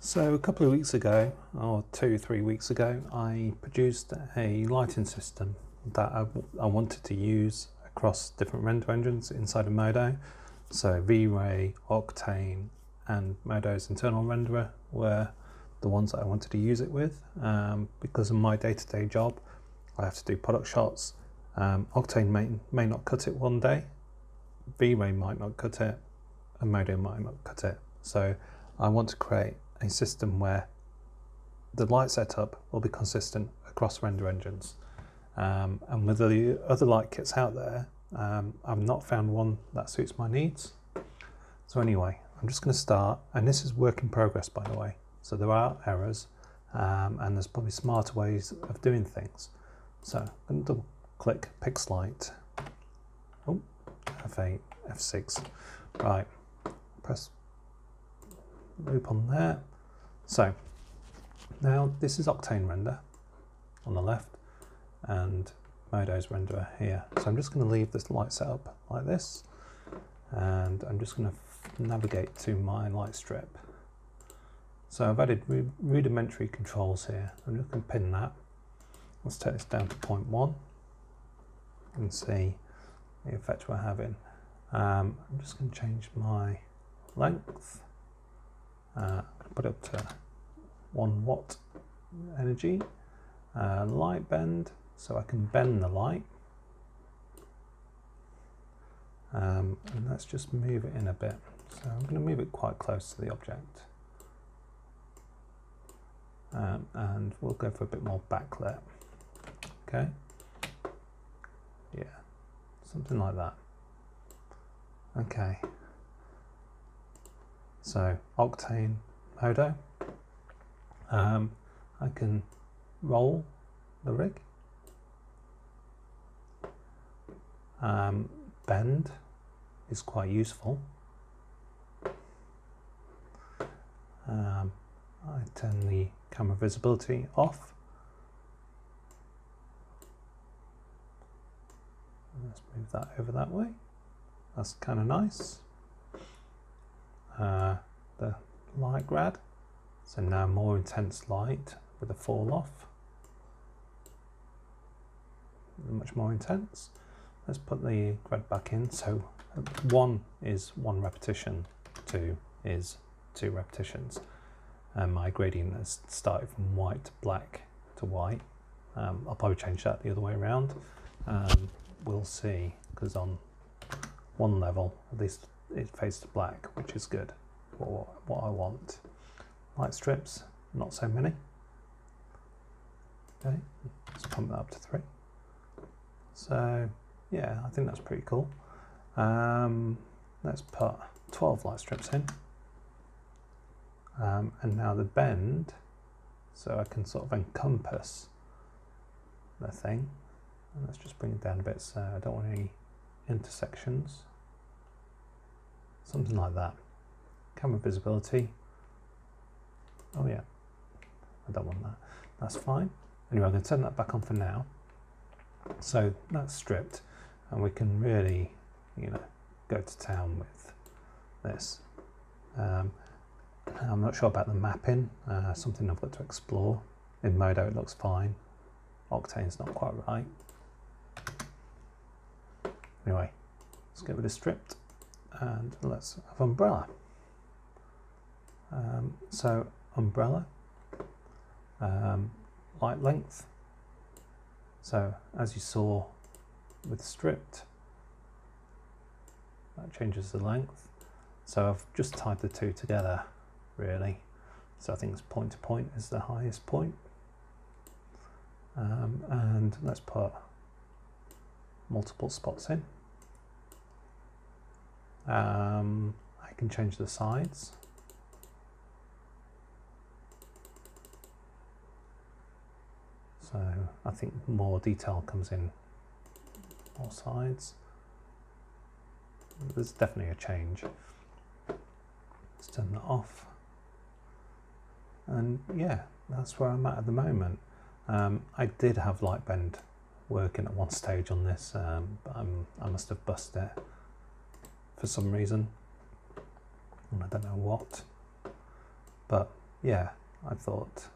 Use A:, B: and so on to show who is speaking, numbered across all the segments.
A: So a couple of weeks ago, or 2-3 weeks ago, I produced a lighting system that I wanted to use across different render engines inside of MODO. So V-Ray, Octane and MODO's internal renderer were the ones that I wanted to use it with. Because of my day-to-day job, I have to do product shots. Octane may not cut it one day, V-Ray might not cut it, and MODO might not cut it. So I want to create a system where the light setup will be consistent across render engines. And with the other light kits out there, I've not found one that suits my needs. So anyway, I'm just going to start, and this is work in progress, by the way. So there are errors, and there's probably smarter ways of doing things. So I'm going to double click Pix Light. Oh, F8, F6. Right, press loop on there. So now this is Octane render on the left and MODO's renderer here. So I'm just going to leave this light set up like this, and I'm just going to navigate to my light strip. So I've added rudimentary controls here. I'm just going to pin that. Let's take this down to 0.1 and see the effect we're having. I'm just going to change my length. Put it up to 1 watt energy. Light bend, so I can bend the light. And let's just move it in a bit. So I'm going to move it quite close to the object. And we'll go for a bit more backlit. Okay. Yeah, something like that. Okay. So Octane MODO, I can roll the rig, bend is quite useful. I turn the camera visibility off. Let's move that over that way. That's kind of nice. The light grad, so now more intense light with a fall off, much more intense. Let's put the grad back in. So 1 is 1 repetition, 2 is 2 repetitions, and my gradient has started from white to black to white. I'll probably change that the other way around. We'll see, because on one level at least it fades to black, which is good for what I want. Light strips, not so many. Okay, let's pump that up to 3. So yeah, I think that's pretty cool. Let's put 12 light strips in. And now the bend, so I can sort of encompass the thing. And let's just bring it down a bit so I don't want any intersections. Something like that. Camera visibility. Oh yeah, I don't want that. That's fine. Anyway, I'm going to turn that back on for now. So that's stripped, and we can really, go to town with this. I'm not sure about the mapping. Something I've got to explore. In MODO it looks fine. Octane's not quite right. Anyway, let's get rid of stripped. And let's have umbrella. So umbrella, light length. So as you saw with stripped, that changes the length. So I've just tied the two together, really. So I think it's point to point is the highest point. And let's put multiple spots in. I can change the sides. So I think more detail comes in more sides. There's definitely a change. Let's turn that off. And yeah, that's where I'm at the moment. I did have light bend working at one stage on this, but I must have busted it for some reason, and I don't know what, but yeah, I thought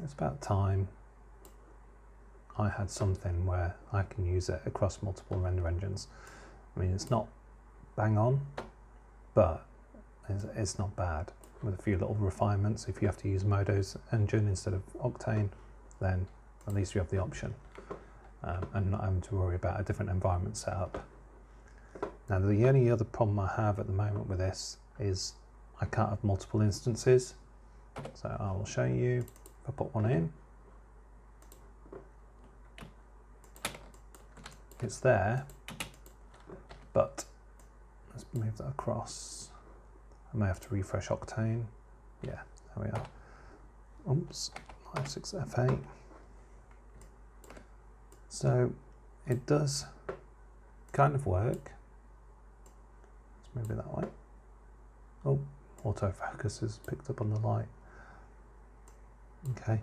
A: it's about time I had something where I can use it across multiple render engines. I mean, it's not bang on, but it's not bad. With a few little refinements, if you have to use MODO's engine instead of Octane, then at least you have the option, and not having to worry about a different environment setup. Now, the only other problem I have at the moment with this is I can't have multiple instances. So I will show you. If I put one in, it's there, but let's move that across. I may have to refresh Octane. Yeah, there we are. Oops, 96F8. So it does kind of work. Let's move it that way. Oh, autofocus is picked up on the light. Okay,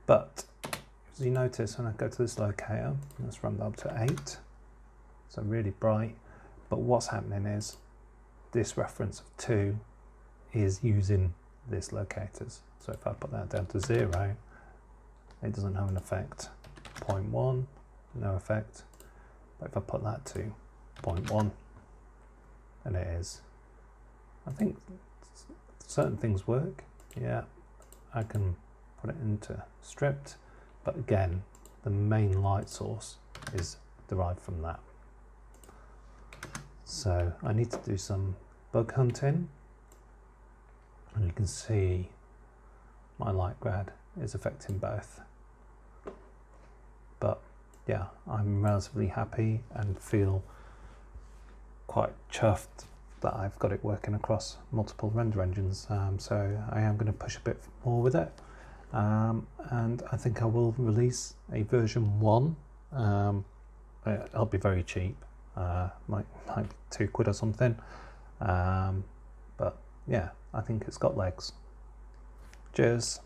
A: but as you notice, when I go to this locator, let's run that up to 8, so really bright. But what's happening is this reference of 2 is using this locators. So if I put that down to 0, it doesn't have an effect. 0.1, no effect. But if I put that to 0.1, then it is. I think certain things work. Yeah, I can put it into stripped, but again, the main light source is derived from that. So I need to do some bug hunting, and you can see my light grad is affecting both. But yeah, I'm relatively happy and feel quite chuffed that I've got it working across multiple render engines. So I am going to push a bit more with it. And I think I will release a version 1. It'll be very cheap, like £2 or something. But yeah, I think it's got legs. Cheers.